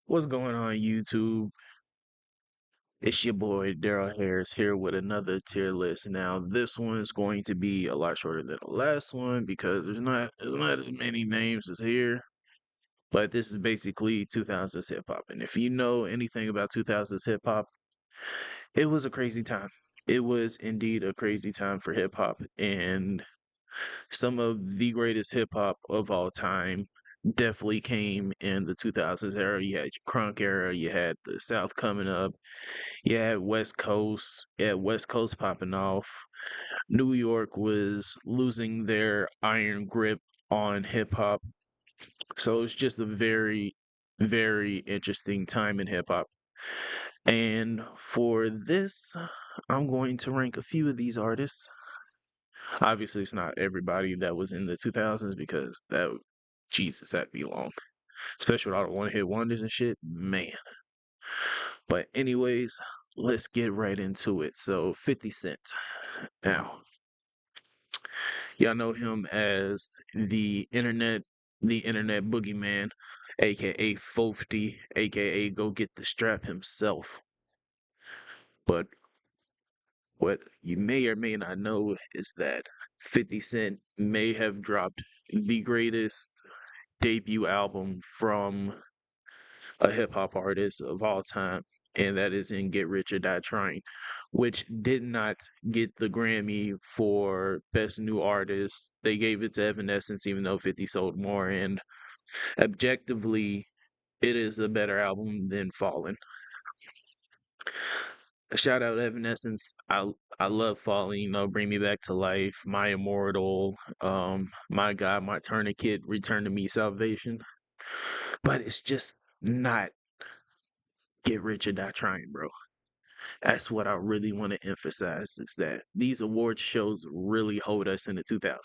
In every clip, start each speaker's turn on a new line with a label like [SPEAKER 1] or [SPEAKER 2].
[SPEAKER 1] What's going on, YouTube? It's your boy Daryl Harris here with another tier list. Now, this one's going to be a lot shorter than the last one because there's not as many names as here. But this is basically 2000s hip hop, and if you know anything about 2000s hip hop, it was a crazy time. It was indeed a crazy time for hip hop, and some of the greatest hip hop of all time definitely came in the 2000s era. You had your crunk era, you had the South coming up. Yeah, West Coast popping off. New York was losing their iron grip on hip hop. So it's just a very, very interesting time in hip hop. And for this, I'm going to rank a few of these artists. Obviously, it's not everybody that was in the 2000s because Jesus, that'd be long. Especially with all the one hit wonders and shit. Man. But, anyways, let's get right into it. So, 50 Cent. Now, y'all know him as the internet boogeyman, aka Fofty, aka Go Get the Strap himself. But what you may or may not know is that 50 Cent may have dropped the greatest debut album from a hip hop artist of all time, and that is in Get Rich or Die Trying, which did not get the Grammy for Best New Artist. They gave it to Evanescence, even though 50 sold more, and objectively, it is a better album than Fallen. Shout out Evanescence. I love Fallen, Bring Me Back to Life, My Immortal, My God, My Tourniquet, Return to Me, Salvation. But it's just not Get Rich or Die Trying, bro. That's what I really want to emphasize is that these award shows really hold us in the 2000s.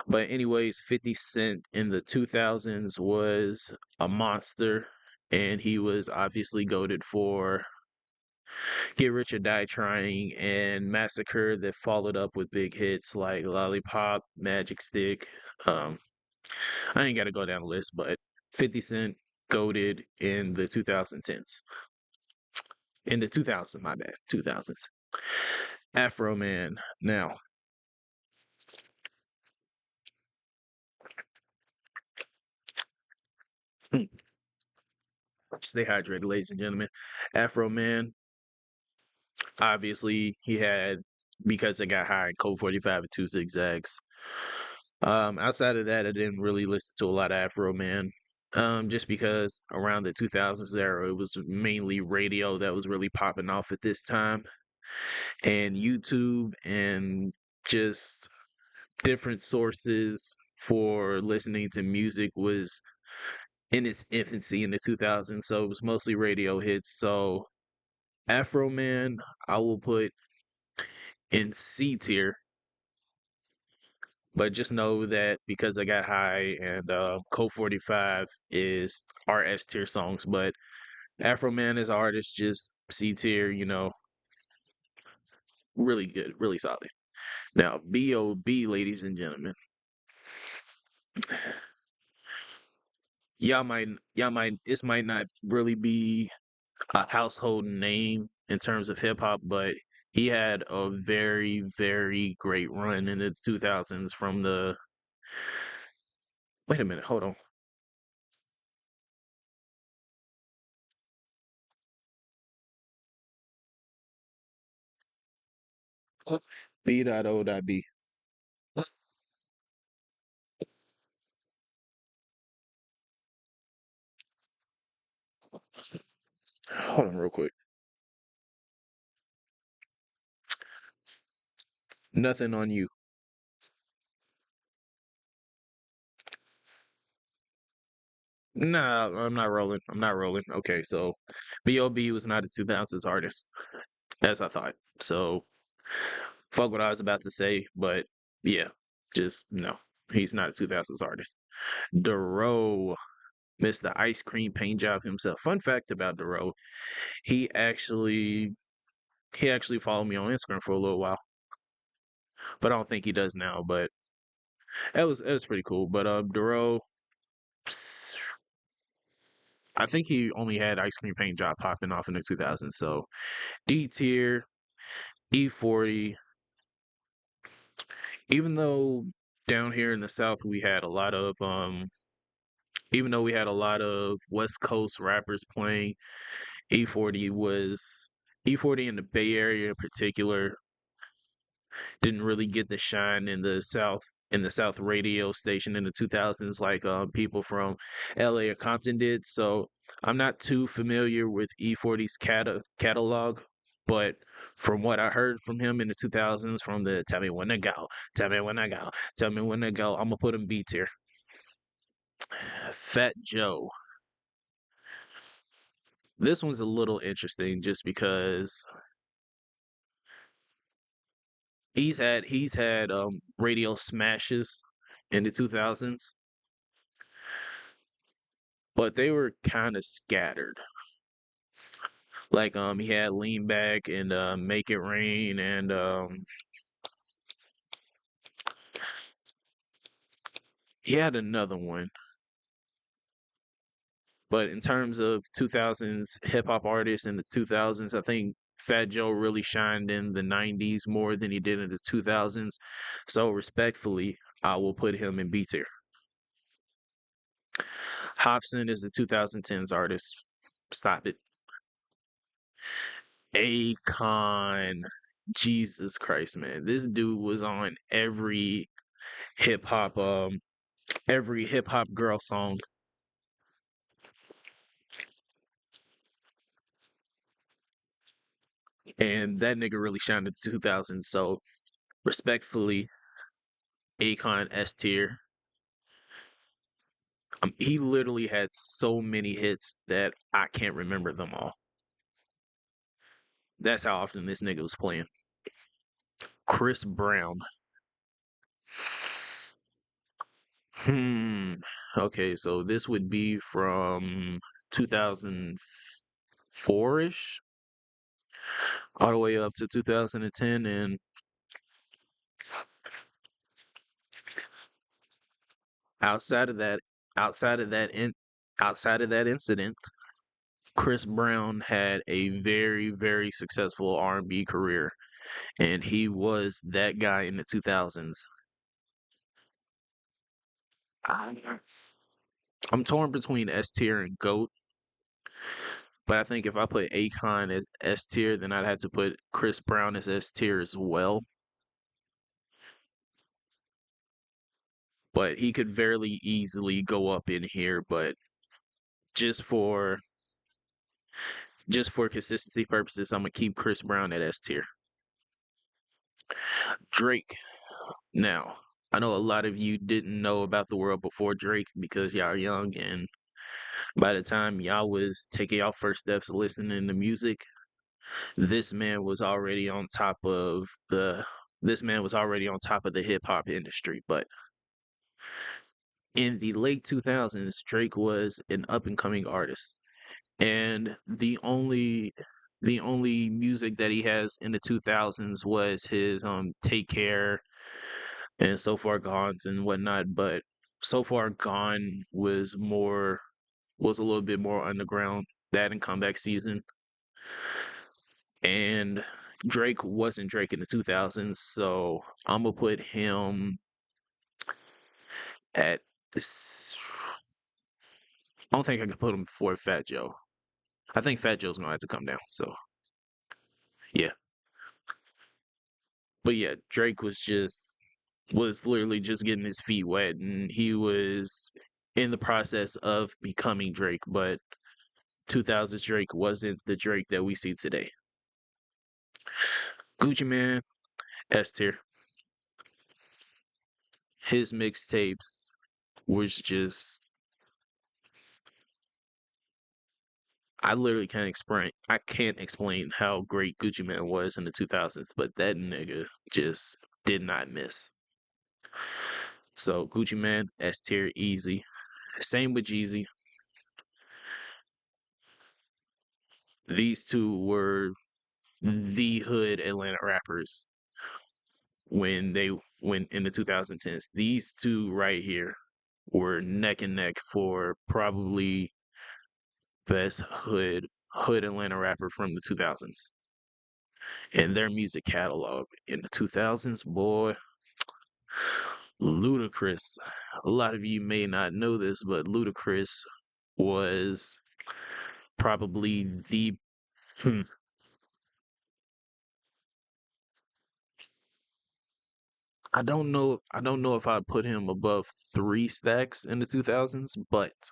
[SPEAKER 1] But anyways, 50 Cent in the 2000s was a monster, and he was obviously goated for Get Rich or Die Trying and Massacre that followed up with big hits like Lollipop, Magic Stick. Um, I ain't got to go down the list, but 50 Cent goated in the 2010s. In the 2000s, my bad, 2000s. Afro Man. Now, stay hydrated, ladies and gentlemen. Afro Man, obviously, he had, because I got high, Code 45 and 2 Zigzags. Outside of that, I didn't really listen to a lot of Afro Man. Just because around the 2000s era, it was mainly radio that was really popping off at this time, and YouTube, and just different sources for listening to music was in its infancy in the 2000s. So it was mostly radio hits. So Afro Man, I will put in C tier, but just know that because I got high and Code 45 is our S tier songs, but Afro Man as an artist, just C tier, really good, really solid. Now, B.O.B., ladies and gentlemen, this might not really be a household name in terms of hip hop, but he had a very, very great run in the 2000s from the. Wait a minute, hold on. B.O.B. Hold on, real quick. Nothing on you. Nah, I'm not rolling. I'm not rolling. Okay, so B.O.B. was not a 2000s artist, as I thought. So fuck what I was about to say, but yeah, just no. He's not a 2000s artist. Dero, Mr. Ice Cream Paint Job himself. Fun fact about Dero, he actually he actually followed me on Instagram for a little while, but I don't think he does now. But that was pretty cool. But Dero, I think he only had Ice Cream Paint Job popping off in the 2000s. So D tier, E40. Even though down here in the South we had a lot of even though we had a lot of West Coast rappers playing, E40 was E40 in the Bay Area in particular didn't really get the shine in the South radio station in the 2000s like people from LA or Compton did. So I'm not too familiar with E40's catalog, but from what I heard from him in the 2000s, from the Tell Me When to Go, Tell Me When I Go, Tell Me When to Go, I'm gonna put him B tier. Fat Joe. This one's a little interesting just because he's had radio smashes in the 2000s, but they were kind of scattered. Like he had Lean Back and Make It Rain and he had another one. But in terms of 2000s hip hop artists in the 2000s, I think Fat Joe really shined in the 90s more than he did in the 2000s. So respectfully, I will put him in B tier. Hobson is the 2010s artist. Stop it. Akon. Jesus Christ, man. This dude was on hip hop um every hip hop girl song, and that nigga really shined in the 2000s. So respectfully, Akon S tier. He literally had so many hits that I can't remember them all. That's how often this nigga was playing. Chris Brown. Hmm. Okay, so this would be from 2004 ish, all the way up to 2010, and outside of that, outside of that in, outside of that incident, Chris Brown had a very, very successful R&B career, and he was that guy in the 2000s. I- I'm torn between S tier and GOAT, but I think if I put Akon as S tier, then I'd have to put Chris Brown as S tier as well. But he could very easily go up in here, but just for just for consistency purposes, I'm gonna keep Chris Brown at S tier. Drake. Now, I know a lot of you didn't know about the world before Drake because y'all are young, and by the time y'all was taking y'all first steps listening to music, this man was already on top of the this man was already on top of the hip hop industry. But in the late 2000s, Drake was an up and coming artist, and the only music that he has in the 2000s was his Take Care and So Far Gone and whatnot. But So Far Gone was a little bit more underground. That and Comeback Season, and Drake wasn't Drake in the 2000s, so I'm gonna put him at this. I don't think I can put him before Fat Joe. I think Fat Joe's gonna have to come down. So yeah, but yeah, Drake was literally just getting his feet wet, and he was in the process of becoming Drake. But 2000s Drake wasn't the Drake that we see today. Gucci Man, S tier. His mixtapes was just I can't explain how great Gucci Man was in the 2000s, but that nigga just did not miss. So Gucci Man, S tier, easy. Same with Jeezy. These two were the hood Atlanta rappers when they went in the 2010s. These two right here were neck and neck for probably best hood Atlanta rapper from the 2000s. And their music catalog in the 2000s, boy, Ludacris. A lot of you may not know this, but Ludacris was probably the hmm, I don't know if I'd put him above 3 stacks in the 2000s, but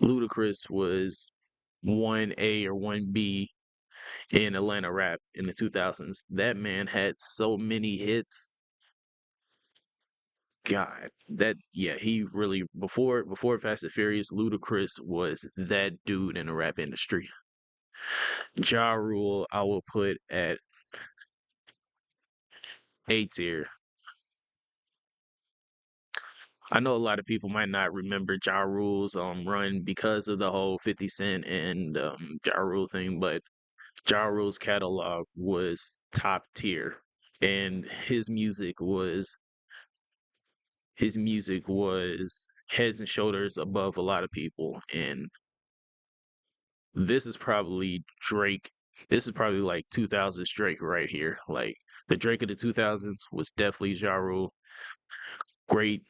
[SPEAKER 1] Ludacris was 1A or 1B in Atlanta rap in the 2000s. That man had so many hits. God, that yeah, he really before Fast and Furious, Ludacris was that dude in the rap industry. Ja Rule, I will put at A tier. I know a lot of people might not remember Ja Rule's run because of the whole 50 Cent and Ja Rule thing, but Ja Rule's catalog was top tier, and his music was heads and shoulders above a lot of people. And this is probably Drake. This is probably like 2000s Drake right here. Like the Drake of the 2000s was definitely Ja Rule. Great,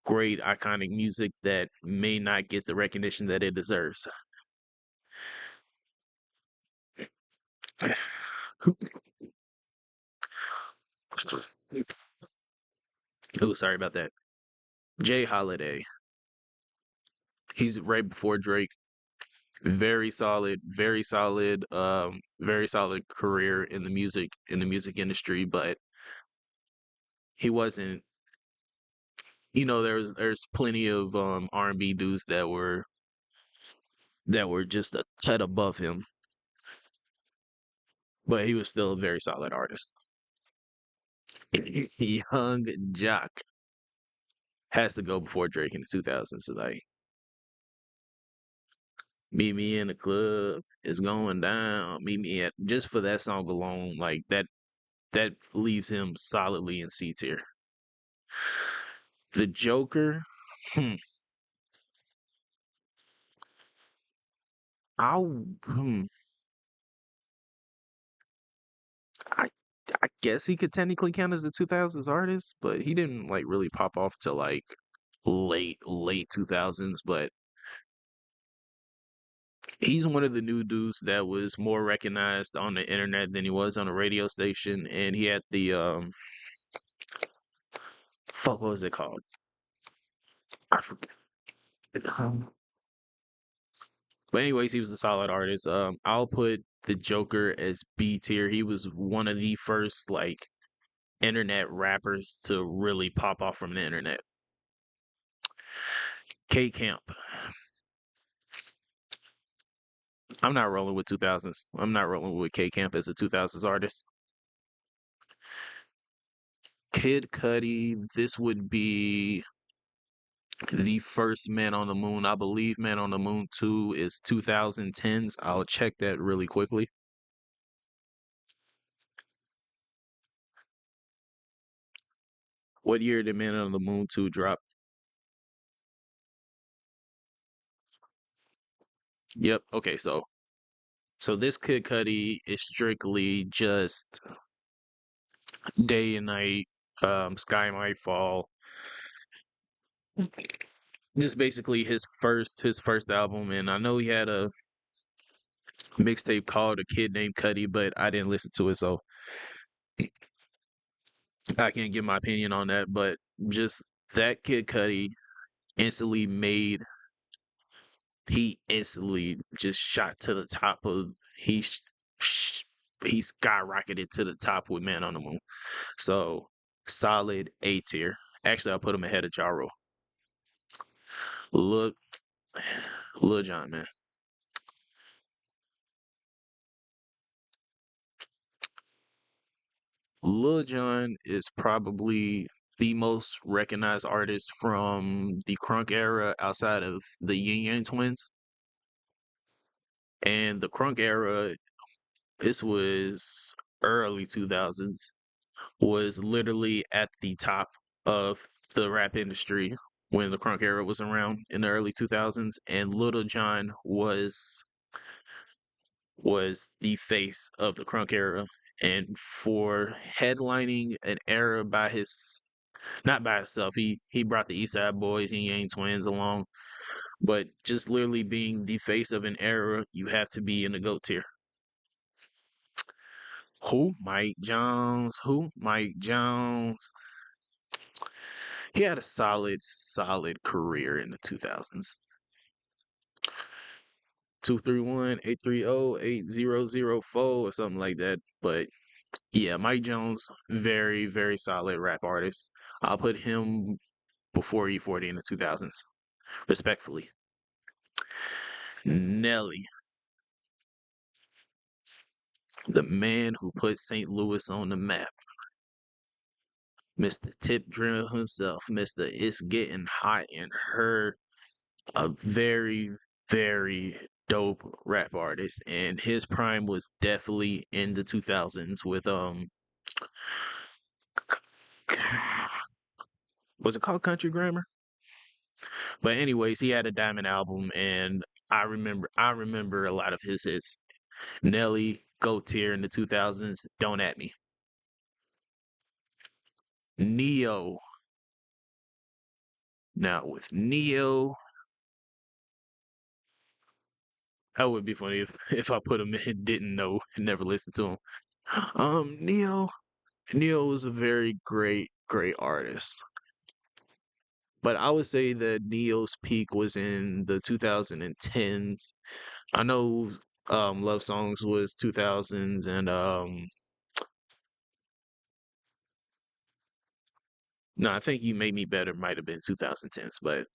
[SPEAKER 1] great iconic music that may not get the recognition that it deserves. Oh, sorry about that. Jay Holiday. He's right before Drake. Very solid career in the music industry, but he wasn't. There's plenty of R&B dudes that were just a cut above him, but he was still a very solid artist. Young Jock has to go before Drake in the 2000s. So like, meet me in the club, it's going down. Meet me at just for that song alone, like that leaves him solidly in C tier. The Joker, hmm, I'll, hmm, I, I guess he could technically count as the 2000s artist, but he didn't like really pop off till like late 2000s. But he's one of the new dudes that was more recognized on the internet than he was on a radio station, and he had the fuck, what was it called? I forget. But anyways, he was a solid artist. I'll put the Joker as B tier. He was one of the first like internet rappers to really pop off from the internet. K Camp. I'm not rolling with 2000s. I'm not rolling with K Camp as a 2000s artist. Kid Cudi, this would be the first Man on the Moon. I believe Man on the Moon 2 is 2010s. I'll check that really quickly. What year did Man on the Moon 2 drop? Yep. Okay, so this Kid Cudi is strictly just Day and Night, Sky Might Fall. Just basically his first album, and I know he had a mixtape called A Kid Named Cudi, but I didn't listen to it, so I can't give my opinion on that. But just that Kid Cudi instantly made he instantly just shot to the top of sh- he skyrocketed to the top with Man on the Moon. So solid A tier. Actually, I'll put him ahead of Ja Rule. Look, Lil Jon, man. Lil Jon is probably the most recognized artist from the crunk era outside of the Yin Yang Twins. And the crunk era, this was early 2000s, was literally at the top of the rap industry. when the crunk era was around in the early 2000s, and Little John was the face of the crunk era, and for headlining an era by his not by himself, he brought the East Side Boys and Yang Twins along, but just literally being the face of an era, you have to be in the GOAT tier. Who? Mike Jones. Who? Mike Jones. He had a solid career in the 2000s. 231-830-8004 or something like that. But yeah, Mike Jones, very solid rap artist. I'll put him before E40 in the 2000s, respectfully. Nelly, the man who put St. Louis on the map. Mr. Tip Drill himself, Mr. It's Getting Hot in Her, a very dope rap artist, and his prime was definitely in the 2000s with was it called Country Grammar? But anyways, he had a Diamond album, and I remember a lot of his hits. Nelly, Goat Tier in the 2000s, Don't At Me. Neo. Now with Neo, that would be funny if I put him in, didn't know, never listened to him. Neo, Neo was a very great artist. But I would say that Neo's peak was in the 2010s. I know Love Songs was 2000s, and no, I think You Made Me Better might have been 2010s, but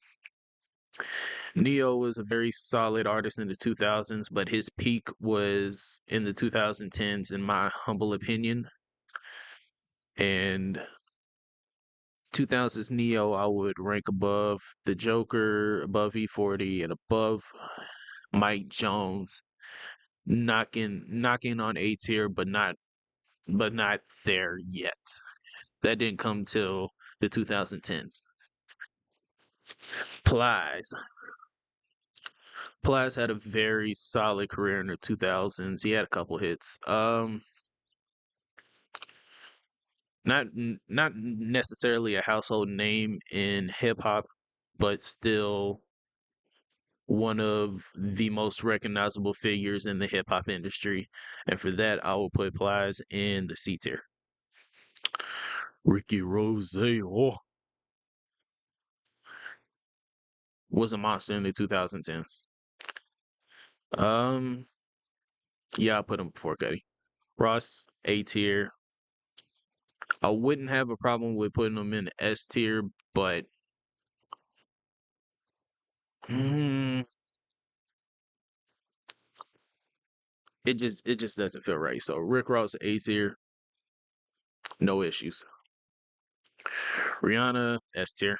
[SPEAKER 1] Neo was a very solid artist in the 2000s, but his peak was in the 2010s in my humble opinion. And 2000s Neo I would rank above The Joker, above E40, and above Mike Jones, knocking on A tier, but not there yet. That didn't come till the 2010s. Plies. Plies had a very solid career in the 2000s. He had a couple hits. Not necessarily a household name in hip hop, but still one of the most recognizable figures in the hip hop industry. And for that, I will put Plies in the C tier. Ricky Rose, oh, was a monster in the 2010s. Um, yeah, I'll put him before Cuddy. Ross, A tier. I wouldn't have a problem with putting him in S tier, but mm, it just doesn't feel right. So Rick Ross, A tier, no issues. Rihanna, S tier.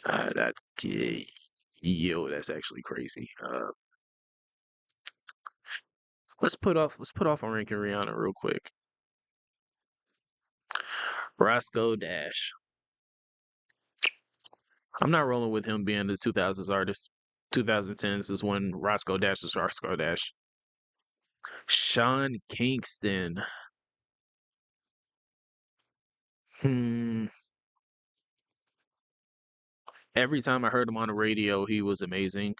[SPEAKER 1] That yo, that's actually crazy. Let's put off on ranking Rihanna real quick. Roscoe Dash. I'm not rolling with him being the 2000s artist. 2010s is when Roscoe Dash was Roscoe Dash. Sean Kingston. Hmm. Every time I heard him on the radio, he was amazing.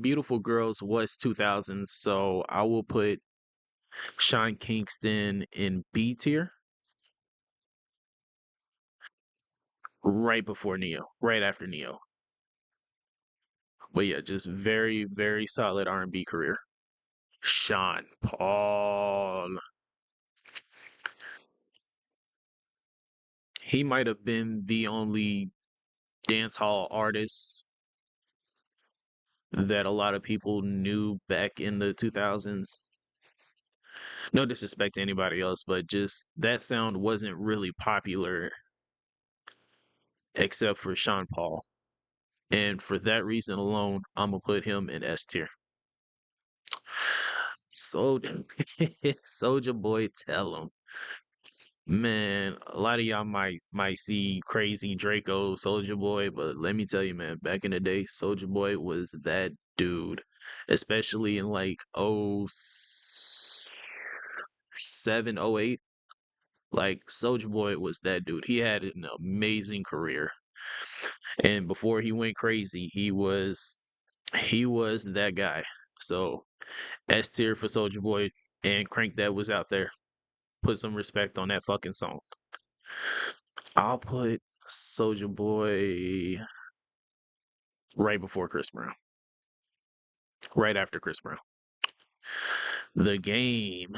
[SPEAKER 1] Beautiful Girls was 2000s, so I will put Sean Kingston in B tier, right before Neo, right after Neo. But yeah, just very solid R&B career. Sean Paul. He might have been the only dance hall artist that a lot of people knew back in the 2000s. No disrespect to anybody else, but just that sound wasn't really popular except for Sean Paul. And for that reason alone, I'm gonna put him in S tier. Soldier, Soldier Boy, tell him. Man, a lot of y'all might see crazy Draco, Soldier Boy, but let me tell you, man, back in the day, Soldier Boy was that dude, especially in like oh seven, oh eight. Like Soldier Boy was that dude. He had an amazing career, and before he went crazy, he was that guy. So S tier for Soldier Boy, and Crank that was out there. Put some respect on that fucking song. I'll put Soldier Boy right before Chris Brown, right after Chris Brown. The game,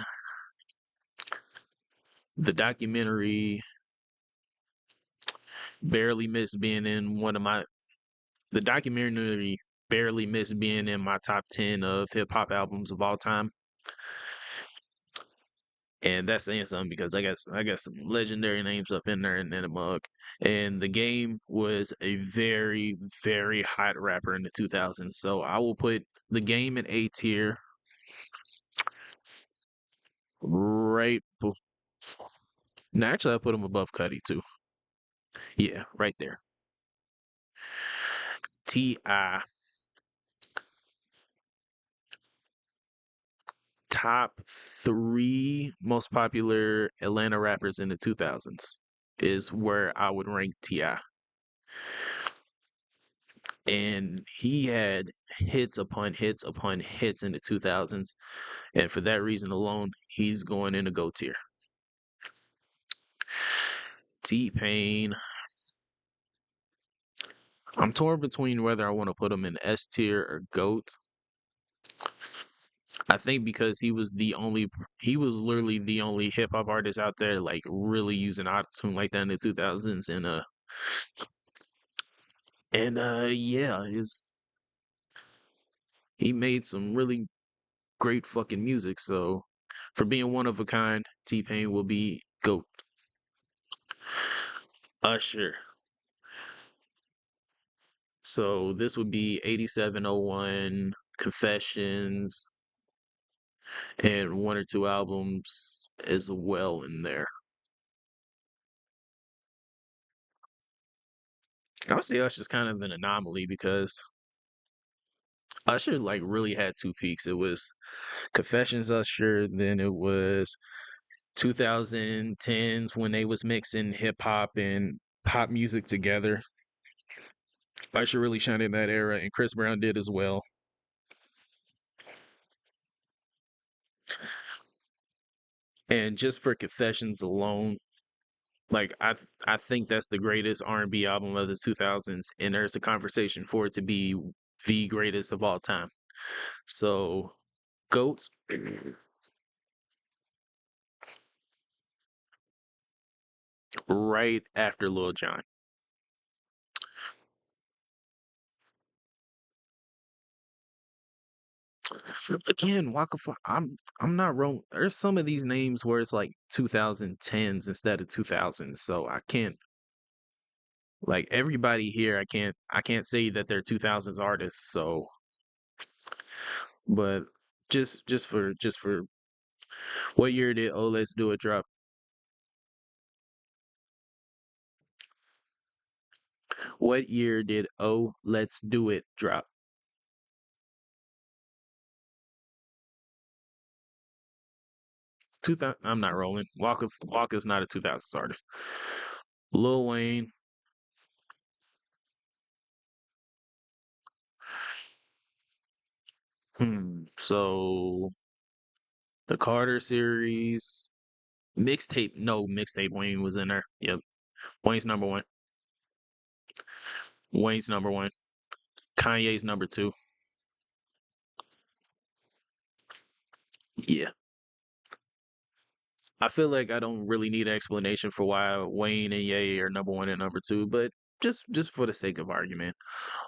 [SPEAKER 1] the documentary barely missed being in one of my. The documentary barely missed being in my top 10 of hip hop albums of all time. And that's saying something because I got some legendary names up in there in a mug. And the game was a very, very hot rapper in the 2000s. So I will put the game in A tier right. No, actually, I put him above Cuddy too. Yeah, right there. T.I. top three most popular Atlanta rappers in the 2000s is where I would rank T.I. And he had hits upon hits upon hits in the 2000s. And for that reason alone, he's going in the GOAT tier. T Pain, I'm torn between whether I want to put him in S tier or GOAT. I think because he was literally the only hip hop artist out there like really using autotune like that in the 2000s. And yeah, he made some really great fucking music. So for being one of a kind, T Pain will be GOAT. Usher. So this would be 8701, Confessions, and one or two albums as well in there. I would say Usher's kind of an anomaly because Usher like really had two peaks. It was Confessions Usher, then it was 2010s when they was mixing hip hop and pop music together. Usher really shined in that era, and Chris Brown did as well. And just for Confessions alone, like I think that's the greatest R&B album of the 2000s, and there's a conversation for it to be the greatest of all time. So, goats right after Lil Jon. Again, I'm not wrong. There's some of these names where it's like 2010s instead of 2000s, so I can't like everybody here. I can't say that they're 2000s artists. So, but just for what year did Oh Let's Do It drop? What year did Oh Let's Do It drop? 2000. I'm not rolling. Walker's not a 2000s artist. Lil Wayne. So the Carter series. Mixtape, no mixtape. Wayne was in there. Yep, Wayne's number one. Wayne's number one. Kanye's number two. Yeah, I feel like I don't really need an explanation for why Wayne and Ye are number one and number two, but just for the sake of argument,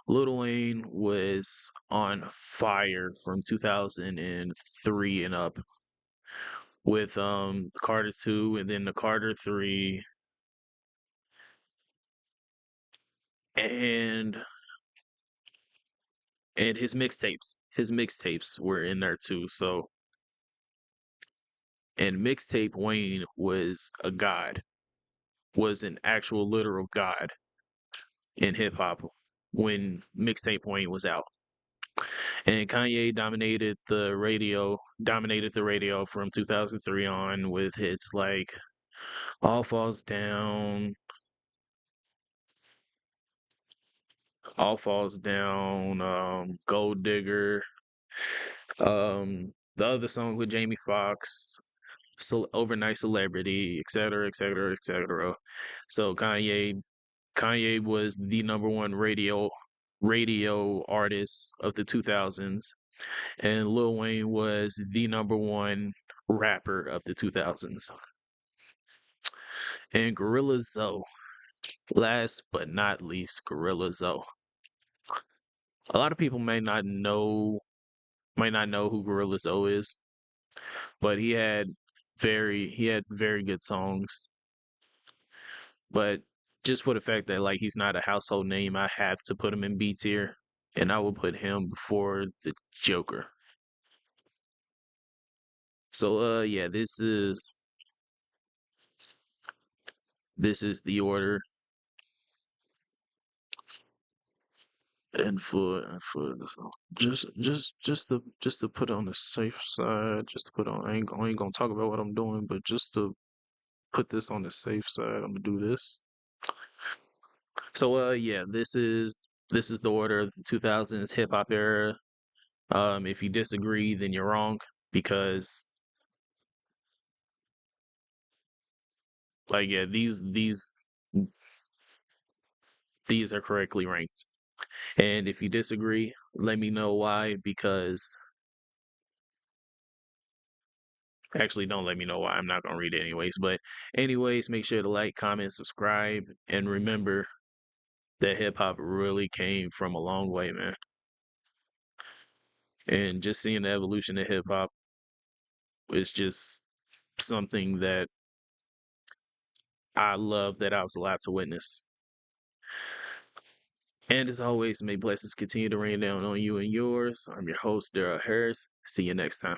[SPEAKER 1] Lil Wayne was on fire from 2003 and up with Carter 2 and then the Carter 3 and and his mixtapes. His mixtapes were in there too. So And Mixtape Wayne was a god, was an actual literal god in hip hop when Mixtape Wayne was out. And Kanye dominated the radio from 2003 on with hits like All Falls Down, Gold Digger, the other song with Jamie Foxx, Overnight Celebrity, etc., etc., etc. So Kanye was the number one radio artist of the 2000s, and Lil Wayne was the number one rapper of the 2000s. And Gorilla Zoe, last but not least, Gorilla Zoe. A lot of people might not know who Gorilla Zoe is, but he had very good songs. But just for the fact that like he's not a household name, I have to put him in B tier, and I will put him before the Joker. So yeah, this is the order. And for just to put on the safe side, just to put on I ain't gonna talk about what I'm doing, but just to put this on the safe side, I'm gonna do this. So yeah, this is the order of the 2000s hip hop era. If you disagree, then you're wrong because like yeah, these are correctly ranked. And if you disagree, let me know why because actually don't let me know why. I'm not going to read it anyways, but anyways, make sure to like, comment, subscribe and remember that hip hop really came from a long way, man. And just seeing the evolution of hip hop is just something that I love that I was allowed to witness. And as always, may blessings continue to rain down on you and yours. I'm your host, Daryl Harris. See you next time.